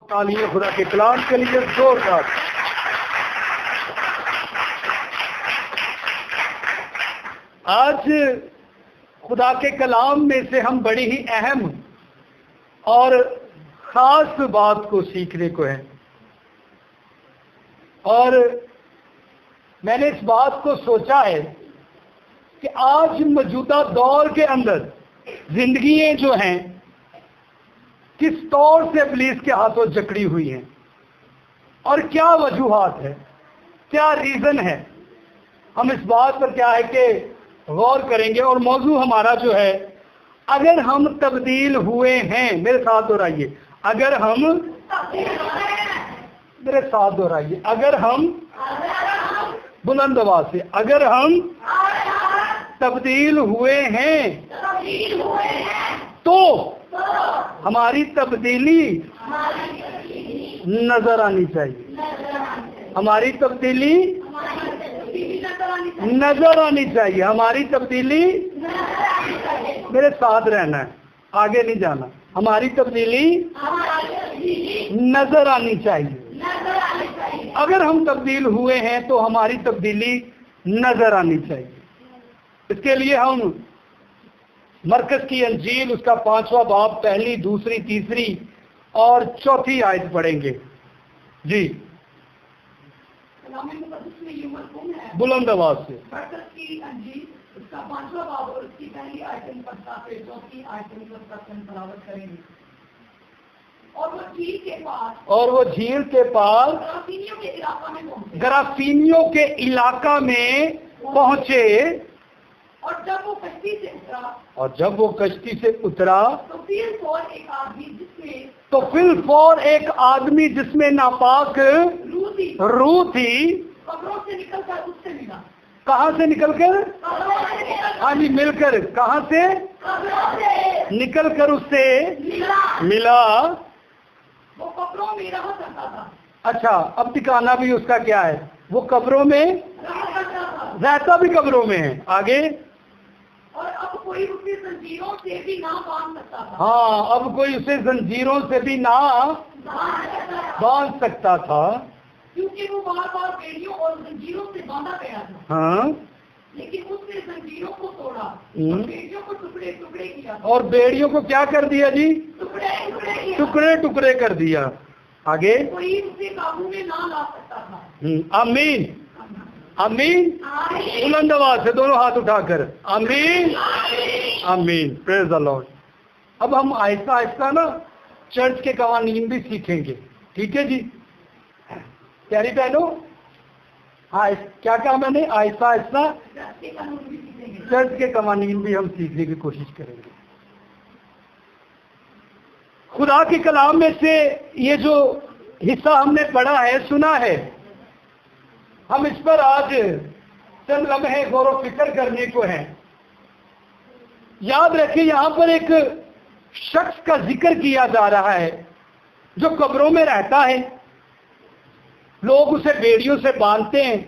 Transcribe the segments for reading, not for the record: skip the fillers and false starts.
तालियां खुदा के कलाम के लिए जोरदार। आज खुदा के कलाम में से हम बड़ी ही अहम और खास बात को सीखने को है, और मैंने इस बात को सोचा है कि आज मौजूदा दौर के अंदर जिंदगियां जो हैं किस तौर से इब्लीस के हाथों जकड़ी हुई हैं और क्या वजूहात है, क्या रीजन है। हम इस बात पर क्या है कि गौर करेंगे। और मौजू हमारा जो है, अगर हम तब्दील हुए हैं, मेरे साथ दोहराइए, अगर हम, मेरे साथ दोहराइए, अगर हम, बुलंद आवाज से, अगर हम तब्दील हुए हैं तो हमारी तब्दीली नजर आनी चाहिए, हमारी तब्दीली नजर आनी चाहिए, हमारी तब्दीली, मेरे साथ रहना है, आगे नहीं जाना, हमारी तब्दीली नजर आनी चाहिए। अगर हम तब्दील हुए हैं तो हमारी तब्दीली नजर आनी चाहिए। इसके लिए हम मरकज की अंजील उसका 5वां बाब पहली, दूसरी, तीसरी और चौथी आयत पढ़ेंगे। जी बुलंद आवाज से। मरकज की अंजील उसका 5वां बाब और उसकी पहली आयत पर चौथी आयत पर तलावत करेंगे। और वो झील के पास, और वो झील के पास गराफीनियों के इलाका में पहुंचे, गराफीनियों के इलाका में पहुंचे। और जब वो कश्ती से उतरा, और जब वो कश्ती से उतरा तो फिर फौर एक आदमी जिसमें, तो फिर फौर एक आदमी जिसमें नापाक रूह थी कब्रों से निकलकर उससे मिला। कहाँ से निकलकर? कब्रों से निकलकर, हाँ जी, मिलकर, कहाँ से? कब्रों से निकलकर उससे मिला। वो कब्रों में रहा करता था। अच्छा, अब ठिकाना भी उसका क्या है? वो कब्रों में रहा करता था, रहता भी कब्रों में है। आगे, और अब कोई उसे जंजीरों से भी ना बांध सकता था। हाँ, अब कोई उसे जंजीरों से भी ना बांध सकता था, क्योंकि वो बार बार बेड़ियों और जंजीरों से बांधा गया था। हाँ, लेकिन उसने जंजीरों को तोड़ा और बेड़ियों को टुकड़े टुकड़े किया। और बेड़ियों को क्या कर दिया जी? टुकड़े टुकड़े किया। टुकड़े टुकड़े कर दिया। आगे, कोई उसे काबू में ना ला सकता था। आमीन, आमीन, बुलंद आवाज से दोनों हाथ उठाकर आमीन, आमीन, प्रेज द लॉर्ड। अब हम आहिस्ता आहिस्ता ना चर्च के कवानीन भी सीखेंगे, ठीक है जी? प्यारी बहनों, हाँ, क्या कहा मैंने? आहिस्ता आहिस्ता चर्च के कवानीन भी हम सीखने की कोशिश करेंगे। खुदा के कलाम में से ये जो हिस्सा हमने पढ़ा है, सुना है, हम इस पर आज चंद लम्हे गौर व फिक्र करने को है। याद रखिए, यहां पर एक शख्स का जिक्र किया जा रहा है जो कब्रों में रहता है। लोग उसे बेड़ियों से बांधते हैं,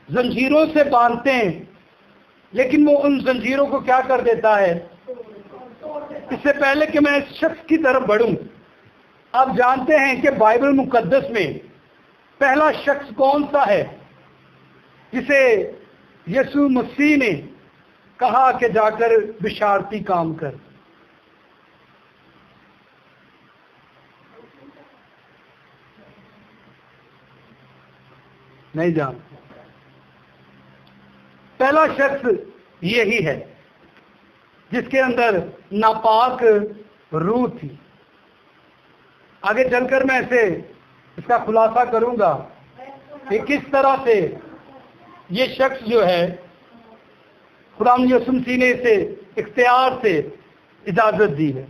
जंजीरों से बांधते हैं, लेकिन वो उन जंजीरों को क्या कर देता है? इससे पहले कि मैं इस शख्स की तरफ बढ़ूं, आप जानते हैं कि बाइबल मुकद्दस में पहला शख्स कौन सा है जिसे यीशु मसीह ने कहा कि जाकर बिशारती काम कर? नहीं जानते। पहला शख्स यही है जिसके अंदर नापाक रूह थी। आगे चलकर मैं इसे इसका खुलासा करूंगा कि किस तरह से ये शख्स जो है खुदा यीशु मसीह ने इसे इख्तियार से इजाजत दी है।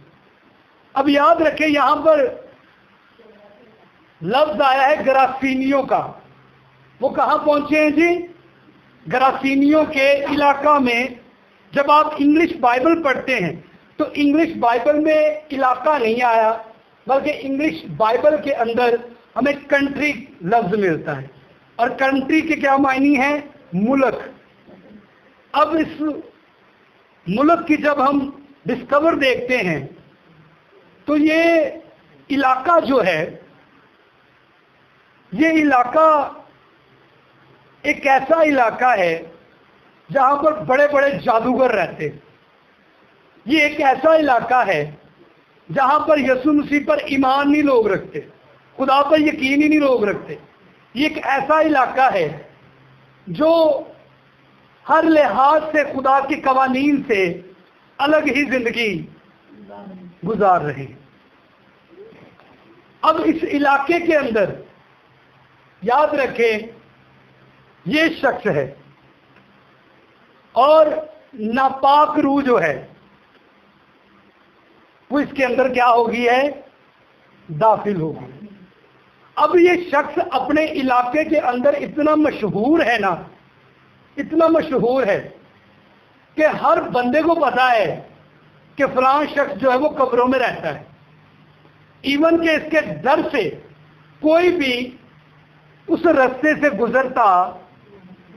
अब याद रखें, यहां पर लफ्ज आया है गराफीनियों का। वो कहां पहुंचे हैं जी? गराफीनियों के इलाका में। जब आप इंग्लिश बाइबल पढ़ते हैं तो इंग्लिश बाइबल में इलाका नहीं आया, बल्कि इंग्लिश बाइबल के अंदर हमें कंट्री लफ्ज मिलता है, और कंट्री के क्या मायने हैं? मुल्क। अब इस मुल्क की जब हम डिस्कवर देखते हैं तो ये इलाका जो है, ये इलाका एक ऐसा इलाका है जहां पर बड़े बड़े जादूगर रहते हैं। ये एक ऐसा इलाका है जहां पर यीशु मसीह पर ईमान नहीं लोग रखते, खुदा पर यकीन ही नहीं लोग रखते। ये एक ऐसा इलाका है जो हर लिहाज से खुदा के कवानीन से अलग ही जिंदगी गुजार रहे हैं। अब इस इलाके के अंदर याद रखें, ये शख्स है और नापाक रूह जो है वो इसके अंदर क्या होगी है, दाखिल होगी। अब ये शख्स अपने इलाके के अंदर इतना मशहूर है ना, इतना मशहूर है कि हर बंदे को पता है कि फलां शख्स जो है वो कब्रों में रहता है। इवन के इसके डर से कोई भी उस रास्ते से गुजरता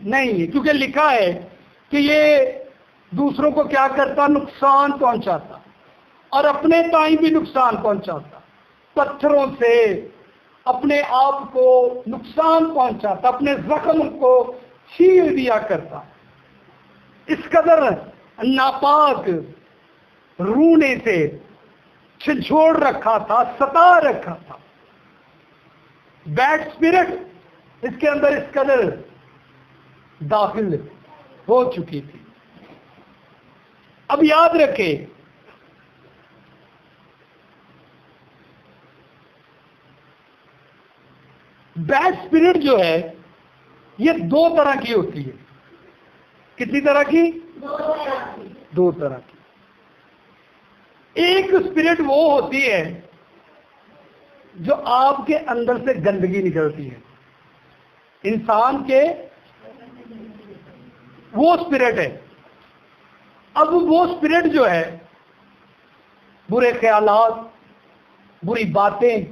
नहीं है, क्योंकि लिखा है कि ये दूसरों को क्या करता, नुकसान पहुंचाता और अपने ताई भी नुकसान पहुंचाता, पत्थरों से अपने आप को नुकसान पहुंचाता, अपने जख्म को छील दिया करता। इस कदर नापाक रूह ने से छिछोड़ रखा था, सता रखा था। बैड स्पिरिट इसके अंदर इस कदर दाखिल हो चुकी थी। अब याद रखें, बैड स्पिरिट जो है ये दो तरह की होती है। कितनी तरह की? दो तरह की। एक स्पिरिट वो होती है जो आपके अंदर से गंदगी निकलती है, इंसान के, वो स्पिरिट है। अब वो स्पिरिट जो है बुरे ख्यालात, बुरी बातें,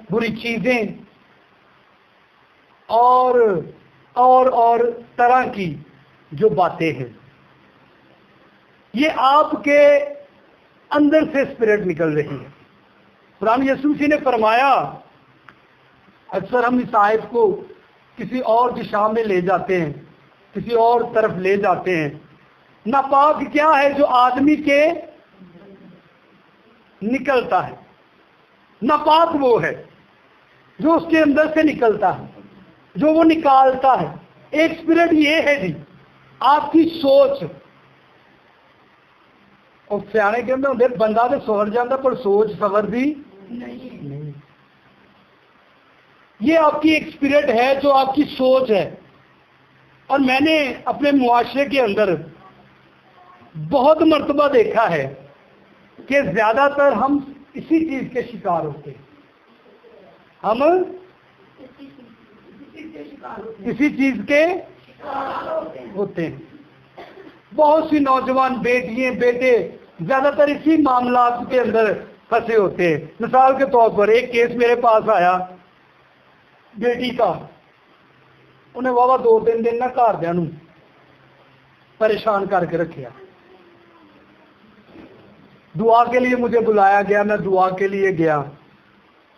बुरी चीजें और तरह की जो बातें हैं, ये आपके अंदर से स्पिरिट निकल रही है। कुरान यीशु मसीह ने फरमाया, अक्सर हम इस आयत को किसी और दिशा में ले जाते हैं, किसी और तरफ ले जाते हैं। नापाक क्या है? जो आदमी के निकलता है। नापाक वो है जो उसके अंदर से निकलता है, जो वो निकालता है। एक स्पिरिट ये है जी, आपकी सोच। और सियाने के अंदर बंदा तो सवर जाता पर सोच सवरदी नहीं। ये आपकी एक स्पिरिट है जो आपकी सोच है। और मैंने अपने मुआशरे के अंदर बहुत मर्तबा देखा है कि ज्यादातर हम इसी चीज के शिकार होते हैं। हम इसी चीज के होते हैं। बहुत सी नौजवान बेटियां, बेटे ज्यादातर इसी मामलात के अंदर फंसे होते हैं। मिसाल के तौर पर एक केस मेरे पास आया बेटी का, उन्हें वावा 2-3 दिन ना घरदियां नूं परेशान करके रखा। दुआ के लिए मुझे बुलाया गया, मैं दुआ के लिए गया।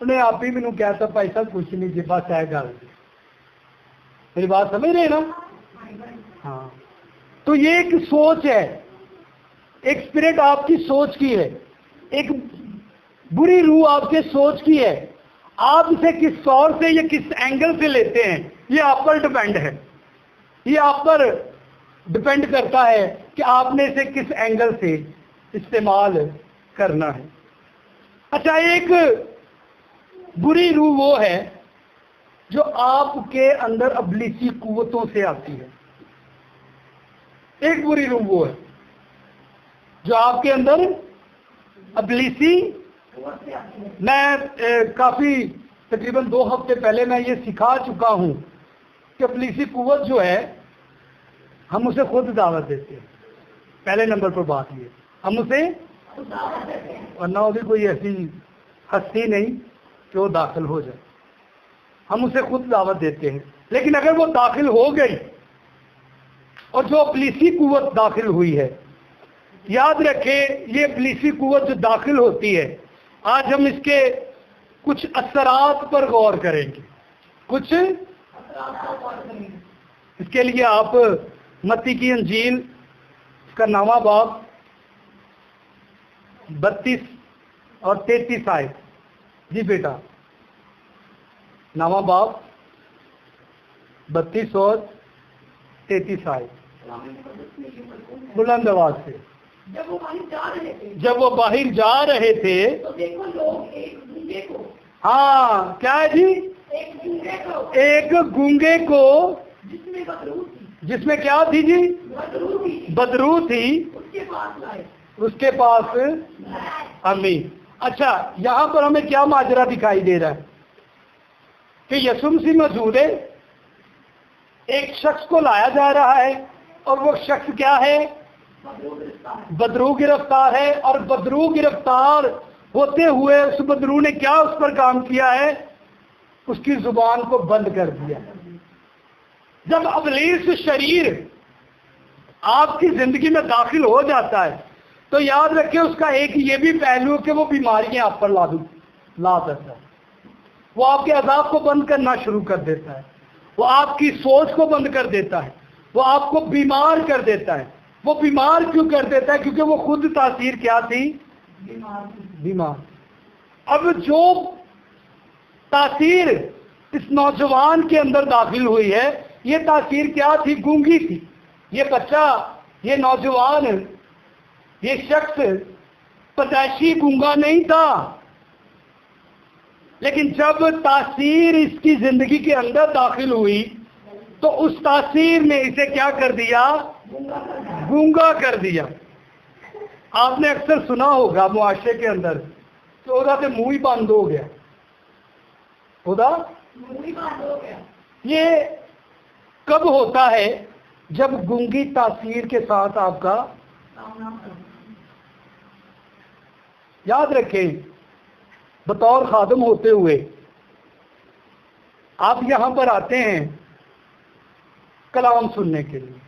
उन्हें आप ही मैनू कहता भाई साहब कुछ नहीं जी, बस है गल। मेरी बात समझ रहे ना? हाँ। तो ये एक सोच है, एक स्पिरिट आपकी सोच की है, एक बुरी रूह आपके सोच की है। आप इसे किस तौर से या किस एंगल से लेते हैं ये आप पर डिपेंड है। ये आप पर डिपेंड करता है कि आपने इसे किस एंगल से इस्तेमाल करना है। अच्छा, एक बुरी रूह वो है जो आपके अंदर अबलीसी कुव्वतों से आती है। एक बुरी रूह वो है जो आपके अंदर अबलीसी, मैं काफी तकरीबन 2 हफ्ते पहले मैं ये सिखा चुका हूं कि अबलीसी कुव्वत जो है हम उसे खुद दावत देते हैं। पहले नंबर पर बात ये, हम उसे, वरना उसकी कोई ऐसी हस्ती नहीं कि वो दाखिल हो जाए। हम उसे खुद दावत देते हैं। लेकिन अगर वो दाखिल हो गई और जो अबलीसी कुव्वत दाखिल हुई है, याद रखें ये अबलीसी कुव्वत जो दाखिल होती है आज हम इसके कुछ असरात पर गौर करेंगे। कुछ इसके लिए आप मत्ती की इंजील का 9वां बाब 32 और 33 आयत। जी बेटा, 9वां बाब 32 और 33 आयत, बुलंद आवाज से। जब वो बाहर जा रहे थे जब वो बाहर जा रहे थे तो देखो लोग एक गूंगे को, हाँ क्या है जी, एक गूंगे को जिसमें बदरू थी, जिसमें क्या थी जी, बदरू थी, उसके पास लाए। उसके पास अमीर। अच्छा, यहाँ पर हमें क्या माजरा दिखाई दे रहा है कि यीशु मसीह मौजूद है, एक शख्स को लाया जा रहा है और वो शख्स क्या है, बदरू गिरफ्तार है। और बदरू गिरफ्तार होते हुए उस बदरू ने क्या उस पर काम किया है, उसकी जुबान को बंद कर दिया। जब अबलीस शरीर आपकी जिंदगी में दाखिल हो जाता है तो याद रखें उसका एक ये भी पहलू कि वो बीमारियां आप पर ला देता है। वो आपके अज़ाब को बंद करना शुरू कर देता है, वो आपकी सोच को बंद कर देता है, वो आपको बीमार कर देता है। वो बीमार क्यों कर देता है, क्योंकि वो खुद तासीर क्या थी, बीमार। अब जो तासीर इस नौजवान के अंदर दाखिल हुई है, ये तासीर क्या थी, गूंगी थी। ये बच्चा, ये नौजवान, ये शख्स पैदाइशी गूंगा नहीं था, लेकिन जब तासीर इसकी जिंदगी के अंदर दाखिल हुई तो उस तासीर ने इसे क्या कर दिया, गूंगा कर दिया। आपने अक्सर सुना होगा मुआशरे के अंदर कि ओदा तो मुंह ही बंद हो गया, ओदा मुंह ही बंद हो गया। ये कब होता है, जब गूंगी तासीर के साथ आपका सामना करो। याद रखें, बतौर खादम होते हुए आप यहां पर आते हैं कलाम सुनने के लिए।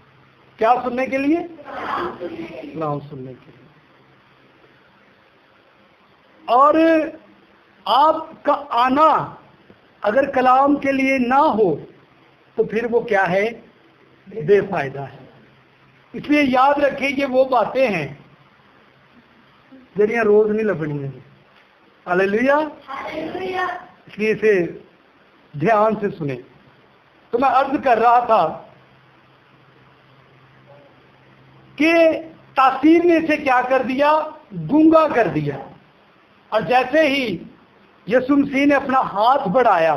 क्या सुनने के लिए, कलाम सुनने के लिए। और आपका आना अगर कलाम के लिए ना हो तो फिर वो क्या है, बेफायदा है। इसलिए याद रखिए ये वो बातें हैं जरिया रोज नहीं लभनी है। हालेलुया। इसलिए इसे ध्यान से सुने। तो मैं अर्ज कर रहा था कि तासीर ने इसे क्या कर दिया, गूंगा कर दिया। और जैसे ही यीशु मसीह ने अपना हाथ बढ़ाया,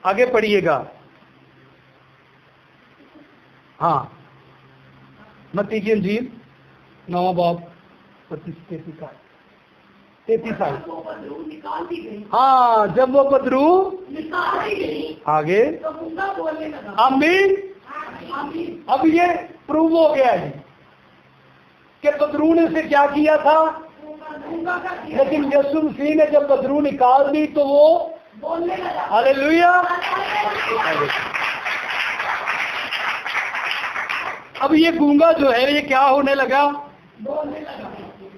आगे पढ़िएगा, हाँ मत्ती की इंजील 9वां बाब 33 साल। निकाल दी गई। हाँ, जब वो बदरू निकाल दी गई आगे तो गूंगा बोलने लगा। आमीन। आमीन। अब ये प्रूव हो गया है कि बदरू ने से क्या किया था, गूंगा का किया। लेकिन यीशु मसीह ने जब बदरू निकाल दी तो वो बोलने लगा। हालेलुया। अब ये गूंगा जो है ये क्या होने लगा, बोलने लगा।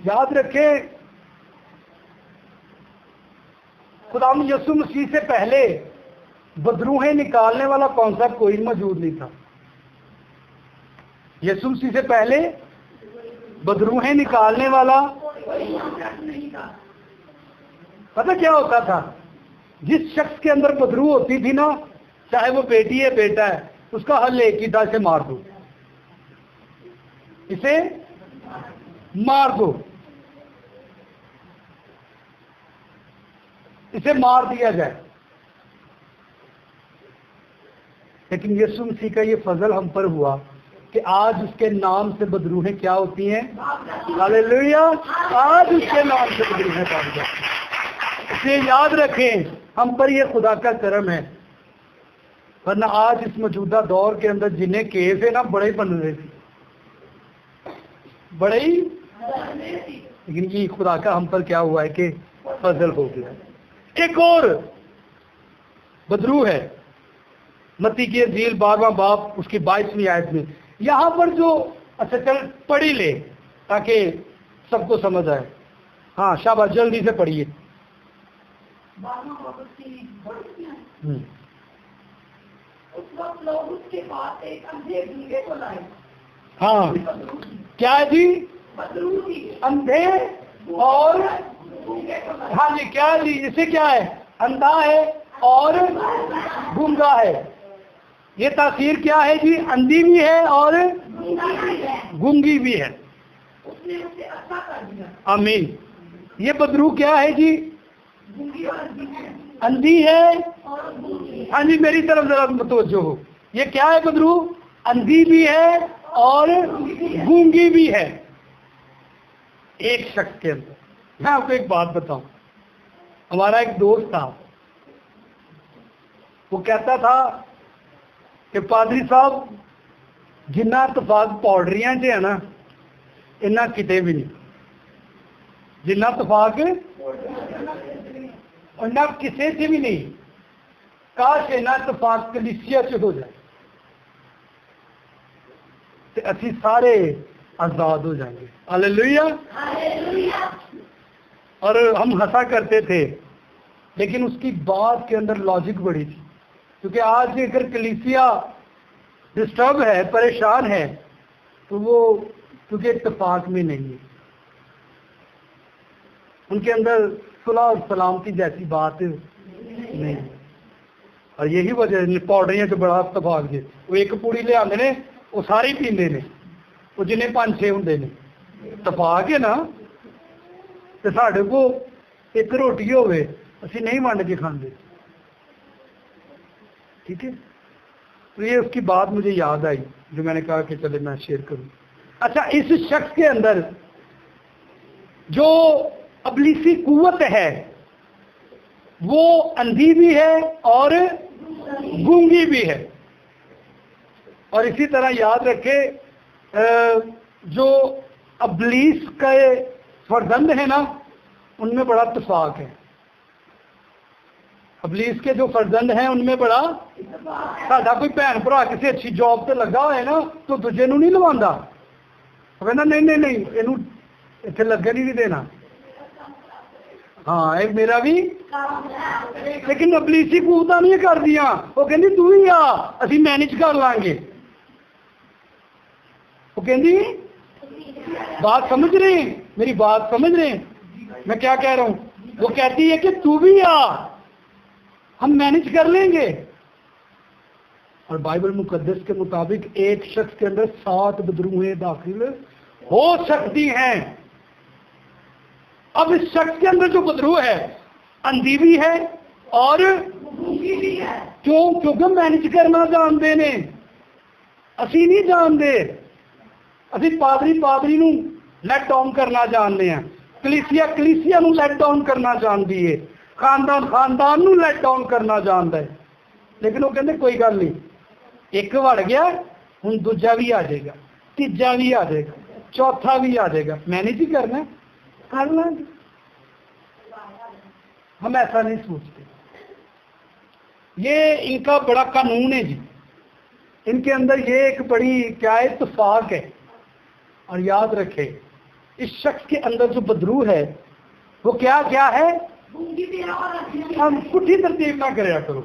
याद रखें खुदाम यीशु मसीह से पहले बदरूहें निकालने वाला कॉन्सेप्ट कोई मौजूद नहीं था। यीशु मसीह से पहले बदरूहें निकालने वाला नहीं था। पता क्या होता था, जिस शख्स के अंदर बदरू होती थी ना, चाहे वो बेटी है बेटा है, उसका हल एक ही था, इसे मार दो, इसे मार दो, इसे मार दिया जाए। लेकिन यीशु मसीह का ये फजल हम पर हुआ कि आज उसके नाम से बदरूहें क्या होती हैं, हालेलुया। आज उसके नाम से बदरूहें पाई जाती हैं। इसलिए याद रखें, हम पर ये खुदा का करम है, वरना आज इस मौजूदा दौर के अंदर जिन्हें केस है ना, बड़े बन रहे थे, बड़े ही, लेकिन ये खुदा का हम पर क्या हुआ है कि फजल हो गया। एक और बदरू है, मत्ती की इंजील 12वां बाब उसकी 22वीं आयत में। यहाँ पर जो, अच्छा चल पढ़ी ले ताकि सबको समझ आए। हाँ शाबाश, जल्दी से पढ़िए। 12वां बाब की बड़ी है। उस वक्त लोग उसके पास एक अंधे गूंगे को लाए। हाँ क्या है जी? बदरू थी। अंधे और गूंगे को लाए। हाँ जी, क्या है जी? इसे क्या है? अंधा है और गूंगा है। ये तासीर क्या है जी? अंधी भी है और गूंगी भी है। उसने उसे अच्छा कर दिया। आमीन। ये बदरू क्या है जी? गूंगी और अंधी है। अंधी है। और गूंगी। हाँ जी, मेरी तरफ जरा मतवज्जो हो। ये क्या है बदरू? अंधी भी है और गूंगी भी है एक शख्स के अंदर। मैं आपको एक बात बताऊं, हमारा एक दोस्त था, वो कहता था कि पादरी साहब जिन्ना इतफाक पौडरियां च है ना, इन्ना किते भी नहीं। जिन्ना इतफाक इन्ना किसे से भी नहीं। काश इन्ना इतफाक कलीसिया च हो जाए तो असी सारे आजाद हो जाएंगे। हालेलुया। और हम हंसा करते थे, लेकिन उसकी बात के अंदर लॉजिक बड़ी थी। क्योंकि आज अगर कलीसिया डिस्टर्ब है, परेशान है, तो वो क्योंकि इत्तेफाक में नहीं है, उनके अंदर सुलह और सलामती जैसी बात नहीं है। और यही वजह पौड़ियां च बड़ा इत्तेफाक जी। वो एक पूड़ी ले आते ने, वो सारे पींदे ने, वो जिन्हें 5-6 होंगे ने। इत्तेफाक है ना। तो साढ़े को एक रोटी होवे, असी नहीं वंड के खाते। ठीक है। तो ये उसकी बात मुझे याद आई जो मैंने कहा कि चले मैं शेयर करूं। अच्छा, इस शख्स के अंदर जो अबलीसी कुव्वत है वो अंधी भी है और गूंगी भी है। और इसी तरह याद रखे, जो अबलीस का फर्जंद है ना, उनमें बड़ा इत्तेफाक है। अबलीस के जो फर्जंद हैं उनमें बड़ा, साडा कोई भैन भरा किसी अच्छी जॉब से लगा हो ना, तो दूजे नहीं लवांदा। कहना नहीं नहीं नहीं, इनू इतने लगे नहीं देना। हाँ, एक मेरा भी। लेकिन अबलीसी कुव्वतां नहीं कर दिया। वो कहती तू ही आ, असी मैनेज कर लांगे। वो कहती, बात समझ रहे हैं? मेरी बात समझ रहे हैं मैं क्या कह रहा हूं? वो कहती है कि तू भी आ, हम मैनेज कर लेंगे। और बाइबल मुकद्दस के मुताबिक एक शख्स के अंदर 7 बदरूहें दाखिल हो सकती हैं। अब इस शख्स के अंदर जो बदरू है, अंधी भी है और भी है। क्योंकि मैनेज करना जानते ने, असी नहीं जानते। असी पादरी नू लेट डाउन करना जानते हैं, कलीसिया नू लेट डाउन करना जानती है, खानदान नू लेट डाउन करना जानता है। लेकिन वो कहते कोई गल नहीं, एक वड़ गया, हुण दूजा भी आ जाएगा, तीजा भी आ जाएगा, चौथा भी आ जाएगा, मैनेज ही करना है, कर लेंगे। हम ऐसा नहीं सोचते। ये इनका बड़ा कानून है जी। इनके अंदर ये एक बड़ी क्या इत्तेफाक है। और याद रखे, इस शख्स के अंदर जो बदरू है वो क्या क्या है? हम पुठी तरतीब ना कराया करो।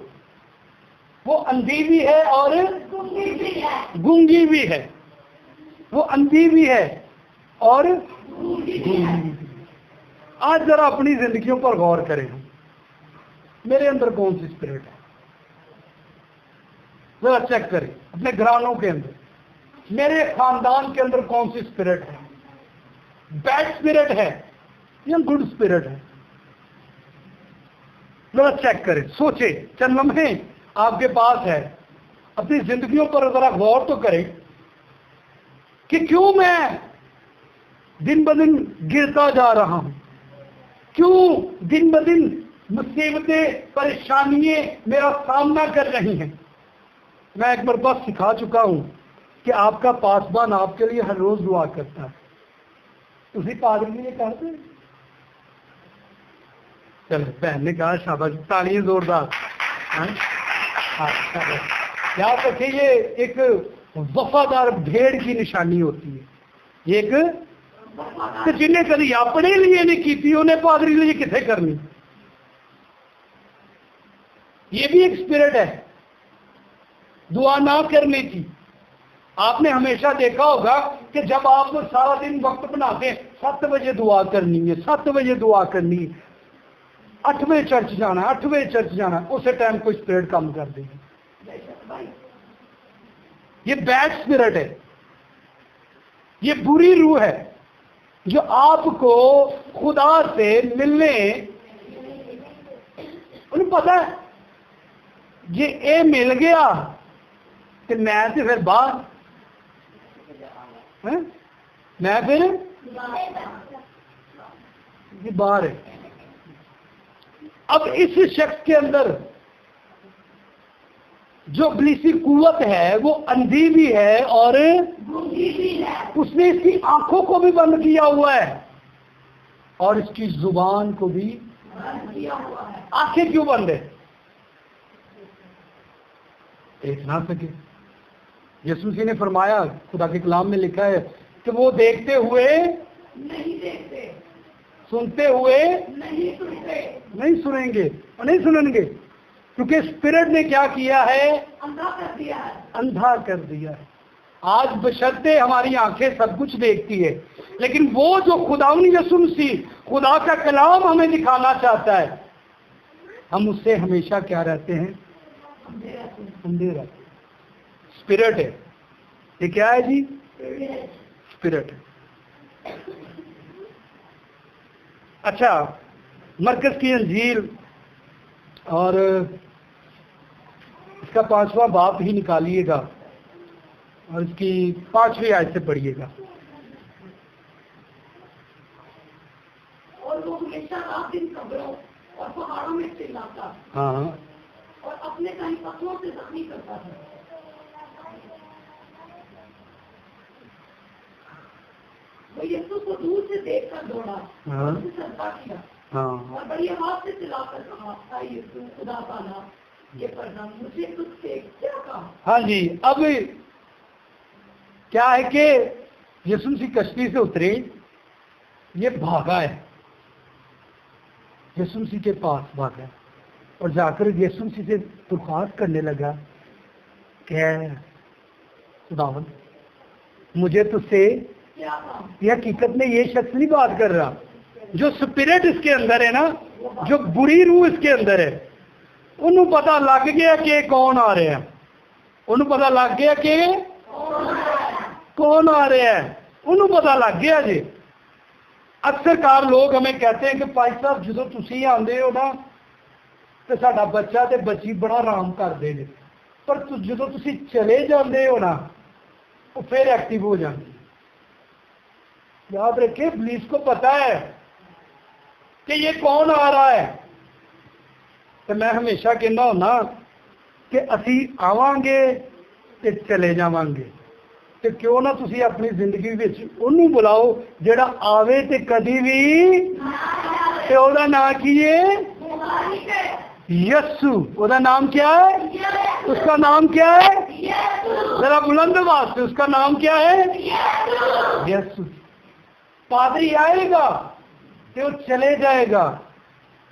वो अंधी भी है और गूंगी भी है। वो अंधी भी है और गूंगी भी है। आज जरा अपनी जिंदगियों पर गौर करें, मेरे अंदर कौन सी स्पिरिट है? जरा चेक करें अपने घरानों के अंदर, मेरे खानदान के अंदर कौन सी स्पिरिट है? बैड स्पिरिट है या गुड स्पिरिट है? जरा चेक करें, सोचे। चंद लम्हे आपके पास है, अपनी जिंदगियों पर जरा गौर तो करें कि क्यों मैं दिन ब दिन गिरता जा रहा हूं, क्यों दिन ब दिन मुसीबतें परेशानियां मेरा सामना कर रही हैं। मैं एक मरतबा सिखा चुका हूं कि आपका पासबान आपके लिए हर रोज दुआ करता है। उसी पादरी ने कहते हैं, चलो बहन ने कहा शाबाश, तालियां जोरदार। याद रखिए, ये एक वफादार भेड़ की निशानी होती है। ये एक ਤੇ ਜਿਹਨੇ ਕਦੀ ਆਪਣੇ लिए नहीं की उन्हें पादरी लिए किथे करनी। ये भी एक स्पिरिट है दुआ ना करने की। आपने हमेशा देखा होगा कि जब आप सारा दिन वक्त बनाते हैं 7 बजे दुआ करनी है, 7 बजे दुआ करनी है, 8 बजे चर्च जाना, 8 बजे चर्च जाना, उस टाइम कोई स्पिरिट काम कर देगी। ये बैड स्पिरिट है, ये बुरी रूह है जो आपको खुदा से मिलने, उन्हें पता है जे ए मिल गया तो मैं तो फिर बाहर, मैं फिर ये बाहर है। अब इस शख्स के अंदर जो इब्लीसी कुव्वत है वो अंधी भी है और उसने इसकी आंखों को भी बंद किया हुआ है और इसकी जुबान को भी किया हुआ है। आंखें क्यों बंद है? देख ना सके। यीशु मसीह ने फरमाया, खुदा के कलाम में लिखा है कि वो देखते हुए नहीं देखते, सुनते हुए नहीं सुनते, नहीं सुनेंगे और नहीं सुनेंगे, क्योंकि स्पिरिट ने क्या किया है? अंधा कर दिया है, अंधा कर दिया है। आज बशर्ते हमारी आंखें सब कुछ देखती है, लेकिन वो जो खुदावंद यीशु मसीह खुदा का कलाम हमें दिखाना चाहता है, हम उससे हमेशा क्या रहते हैं? अंधे रहते हैं। स्पिरिट है ये। क्या है जी? स्पिरिट है। अच्छा, मरकज की अंजील और इसका 5वां बाब ही निकालिएगा और इसकी 5वीं आयत से पढ़िएगा। और वो हमेशा रात दिन कब्रों और पहाड़ों में चिल्लाता, हाँ, और अपने कहीं पत्थरों से जख्मी करता था। वो यीशु को दूर से देखकर दौड़ा, हाँ, उससे सजदा किया, हाँ, और बड़ी आवाज से चिल्लाकर कहा, हाय यीशु खुदा ताला, ये परनाम मुझे तुझसे क्या कहा? हाँ जी। अब क्या है कि यीशु मसीह कश्ती से उतरे, ये भागा है, यीशु मसीह के पास भागा और जाकर यीशु मसीह से दरख्वास्त करने लगा कि खुदावंद मुझे तुझसे, ये हकीकत में ये शख्स नहीं बात कर रहा, जो स्पिरिट इसके अंदर है ना, जो बुरी रूह इसके अंदर है, उन्हें पता लग गया कि कौन आ रहे हैं, उन्हें पता लग गया कि कौन आ रहे हैं, उन्हें पता लग गया जी। अक्सर कार लोग हमें कहते हैं कि भाई साहब जो तुसी आंदे हो ना तो साडा बच्चा ते बच्ची बड़ा आराम करते हैं, पर जो तुसी चले जाते हो ना वो फिर एक्टिव हो जाते। याद रखिए, पुलिस को पता है कि ये कौन आ रहा है। तो मैं हमेशा कहना होना कि असी आवांगे ते चले जावांगे, तो क्यों ना तुसी अपनी जिंदगी विच उन्होंने बुलाओ जेड़ा आवे ते कदी भी, ते ओदा नाम की है? यस्सु। ओदा नाम क्या है? उसका नाम क्या है? जरा बुलंद आवाज से, उसका नाम क्या है? यस्सु। पादरी आएगा तो वो चले जाएगा,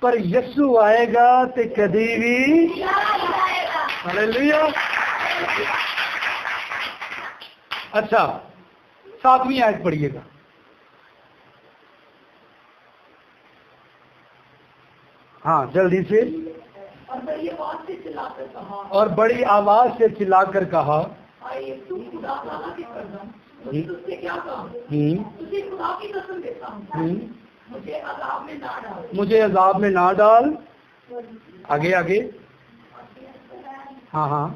पर यस्सु आएगा तो कभी भी। हालेलुया। अच्छा, 7वीं आयत पढ़िएगा। हाँ जल्दी से। और बड़ी आवाज से चिल्लाकर कहा, और बड़ी आवाज से चिल्लाकर कहा, तू खुदा ताला की कसम, मुझे तुझसे क्या कहा? तुझे खुदा की कसम देता हूँ, मुझे अज़ाब में ना डाल, मुझे अज़ाब में ना डाल। आगे आगे। हाँ हाँ,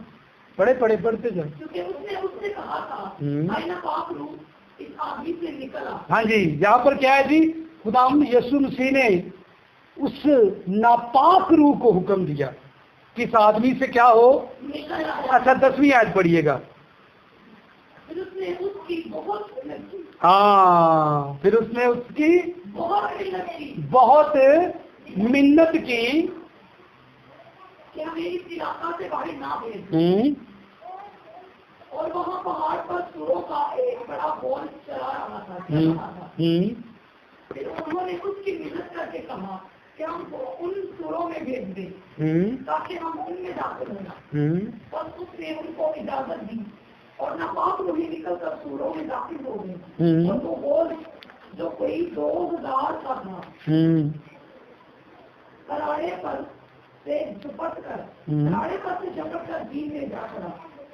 पढ़ते जाओ। क्योंकि उसने उससे कहा था, नापाक रूह इस आदमी से निकला। हाँ जी, यहाँ पर क्या है जी? खुदावंद यीशु मसीह ने उस नापाक रूह को हुक्म दिया कि इस आदमी से क्या हो? अच्छा, 10वीं आयत पढ़िएगा। फिर उसने उसकी बहुत हाँ, फिर उसने उसकी बहुत मिन्नत की कि हमें इस इलाका से बाहर ना भेज, और वहाँ पहाड़ पर सूरों का एक बड़ा बोल चला रहा था। फिर उन्होंने उसकी मिन्नत करके कहा कि हमको उन सूरों में भेज दे ताकि हम उनमें दाखिल होना। और उसने उनको इजाजत दी और नापाक रूही निकल कर सूरों में दाखिल हो गए। और वो बोल जो कोई 2000 का था कराड़े पर से झपट कर कराड़े पर से झपट कर झील में जा पड़ा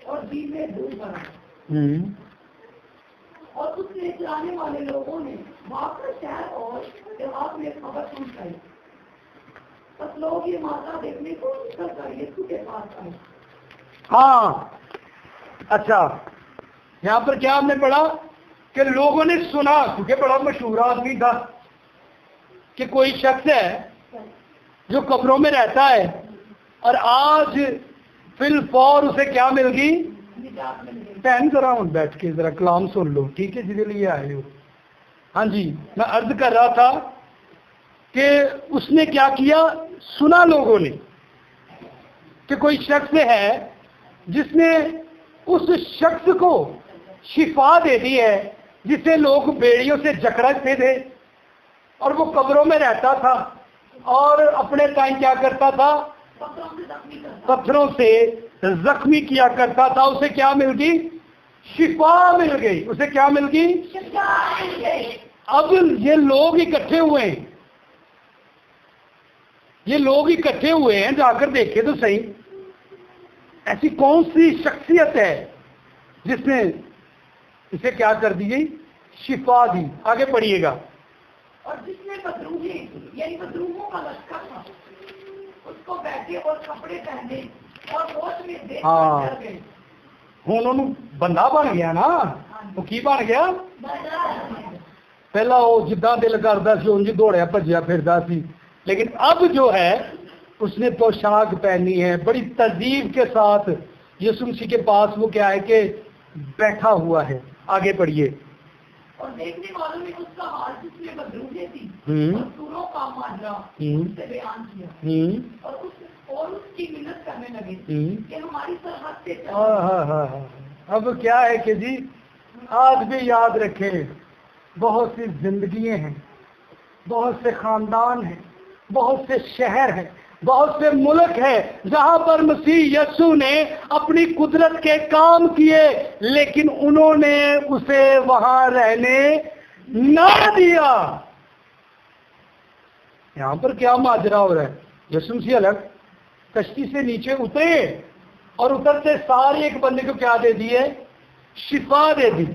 और झील में डूब पड़ा। और उसने चलाने वाले लोगों ने भागकर शहर और देहात में खबर पहुंचाई। बस लोग ये माता देखने को निकल कर यीशु के पास आए। हाँ, अच्छा, यहाँ पर क्या हमने पढ़ा कि लोगों ने सुना, क्योंकि बड़ा मशहूर आदमी था कि कोई शख्स है जो कब्रों में रहता है और आज फिल फौर उसे क्या मिल गई? पहन जरा बैठ के जरा कलाम सुन लो, ठीक है, जिसके लिए आए हो। हाँ जी, मैं अर्ज कर रहा था कि उसने क्या किया, सुना लोगों ने कि कोई शख्स है जिसने उस शख्स को शिफा दे दी है जिसे लोग बेड़ियों से जकड़ते थे और वो कब्रों में रहता था और अपने टाइम क्या करता था? पत्थरों से जख्मी किया करता था। उसे क्या मिल गई? शिफा मिल गई। उसे क्या मिल गई? अब ये लोग इकट्ठे हुए हैं, ये लोग इकट्ठे हुए हैं, जाकर देखे तो सही ऐसी कौन सी शख्सियत है जिसने इसे क्या कर दी गई? शिफा दी। आगे पढ़िएगा। और जिसने बदरूहे यानी बदरूहों का लश्कर था उसको बैठे और कपड़े पहने और होश में देख कर गए। उन्होंने बंदा बन गया ना, वो की बन गया? पहला वो जिदा दिल करता सी उंज दौड़िया भजिया फिरदा सी, लेकिन अब जो है उसने पोशाक पहनी है बड़ी तहजीब के साथ। यीशु मसीह के पास वो क्या है कि बैठा हुआ है। आगे पढ़िए। और देखने वालों ने उसका हाल जिसमें बदरूहे थी और सूरों का माजरा उससे बयान किया और उसकी मिन्नत करने लगे कि हमारी सरहद से चलो। अब क्या है कि जी आज भी याद रखें, बहुत सी जिंदगियां हैं, बहुत से खानदान हैं, बहुत से शहर हैं, बहुत से मुल्क है जहां पर मसीह यीशु ने अपनी कुदरत के काम किए, लेकिन उन्होंने उसे वहां रहने ना दिया। यहां पर क्या माजरा हो रहा है? यीशु मसीह अलग कश्ती से नीचे उतरे और उतरते सारे एक बंदे को क्या दे दिए? शिफा दे दी।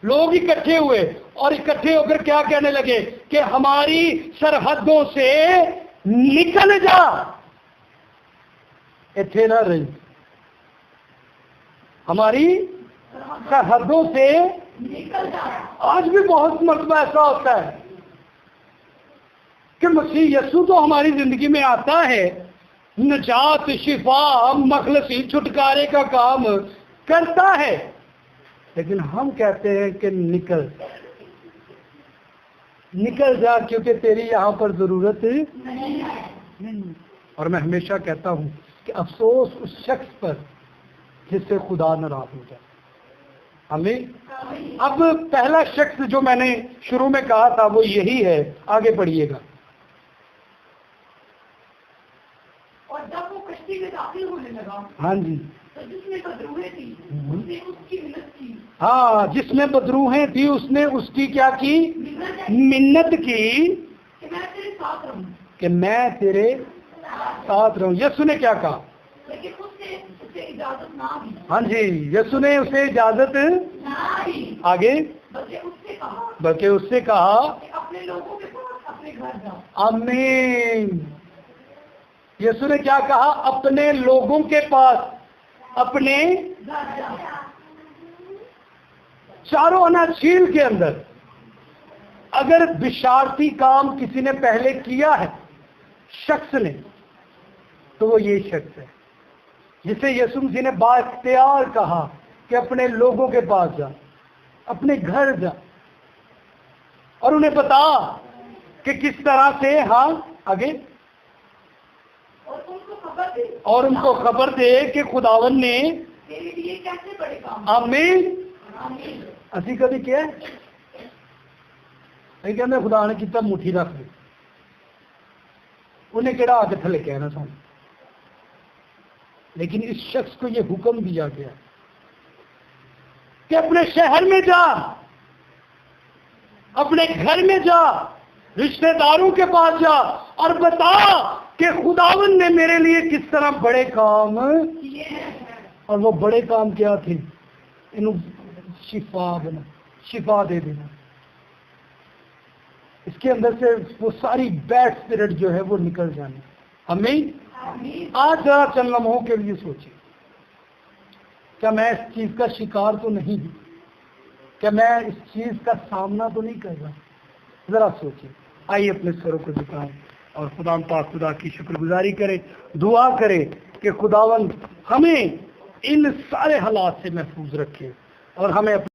लोग इकट्ठे हुए और इकट्ठे होकर क्या कहने लगे कि हमारी सरहदों से निकल जा, इथे ना रही, हमारी सरहदों से निकल जा। आज भी बहुत मर्तबा ऐसा होता है कि मसीह यीशु तो हमारी जिंदगी में आता है, निजात, शिफा, मखलसी, छुटकारे का काम करता है, लेकिन हम कहते हैं कि निकल जा क्योंकि तेरी यहाँ पर जरूरत नहीं। और मैं हमेशा कहता हूँ कि अफसोस उस शख्स पर जिससे खुदा नाराज हो जाए। हमें अब पहला शख्स जो मैंने शुरू में कहा था वो यही है। आगे बढ़िएगा। और जब वो कश्ती में दाखिल होने लगा, हाँ जी, तो जिसमें बदरूहें थी उसने उसकी मिन्नत की। हाँ, जिसमें बदरूहें थी उसने उसकी क्या की? मिन्नत की कि मैं तेरे साथ रहूं, कि मैं तेरे साथ रहूं। यीशु ने क्या कहा? लेकिन उसने उसे इजाजत ना दी। हाँ जी, यीशु ने उसे इजाजत ना दी। आगे बल्कि उससे कहा कि अपने लोगों के पास अपने घर जाओ। आमीन। यीशु ने क्या कहा? अपने लोगों के पास अपने घर जाओ। चारों अना झील के अंदर अगर बिशारती काम किसी ने पहले किया है शख्स ने, तो वो ये शख्स है जिसे यीशु मसीह ने बाइख्तियार कहा कि अपने लोगों के पास जा, अपने घर जा और उन्हें बता कि किस तरह से। हाँ, आगे। और उनको खबर दे कि खुदावन ने मेरे लिए कैसे बड़े काम। आमीन। आमीन। ਅਸੀਂ ਕਦੀ ਕਿਹਾ ਇਹ ਕਹਿੰਦੇ खुदा ने ਕੀਤਾ मुट्ठी रख दे, उन्हें केड़ा आके थले कहना सानू। लेकिन इस शख्स को यह हुक्म दिया गया कि अपने शहर में जा, अपने घर में जा, रिश्तेदारों के पास जा और बता कि खुदावन ने मेरे लिए किस तरह बड़े काम किए हैं। और वो बड़े काम क्या थे? इन्हों शिफा दे देना, इसके अंदर से वो सारी बैड स्पिरिट जो है वो निकल जाने। आमीन। आज जरा चंद लम्हों के लिए सोचिए, क्या मैं इस चीज का शिकार तो नहीं हूं? क्या मैं इस चीज का सामना तो नहीं कर रहा? जरा सोचिए। आइए अपने स्वरों को झुकाएं और खुदा पाक खुदा की शुक्रगुजारी करें, दुआ करें कि खुदावन हमें इन सारे हालात से महफूज रखे और हमें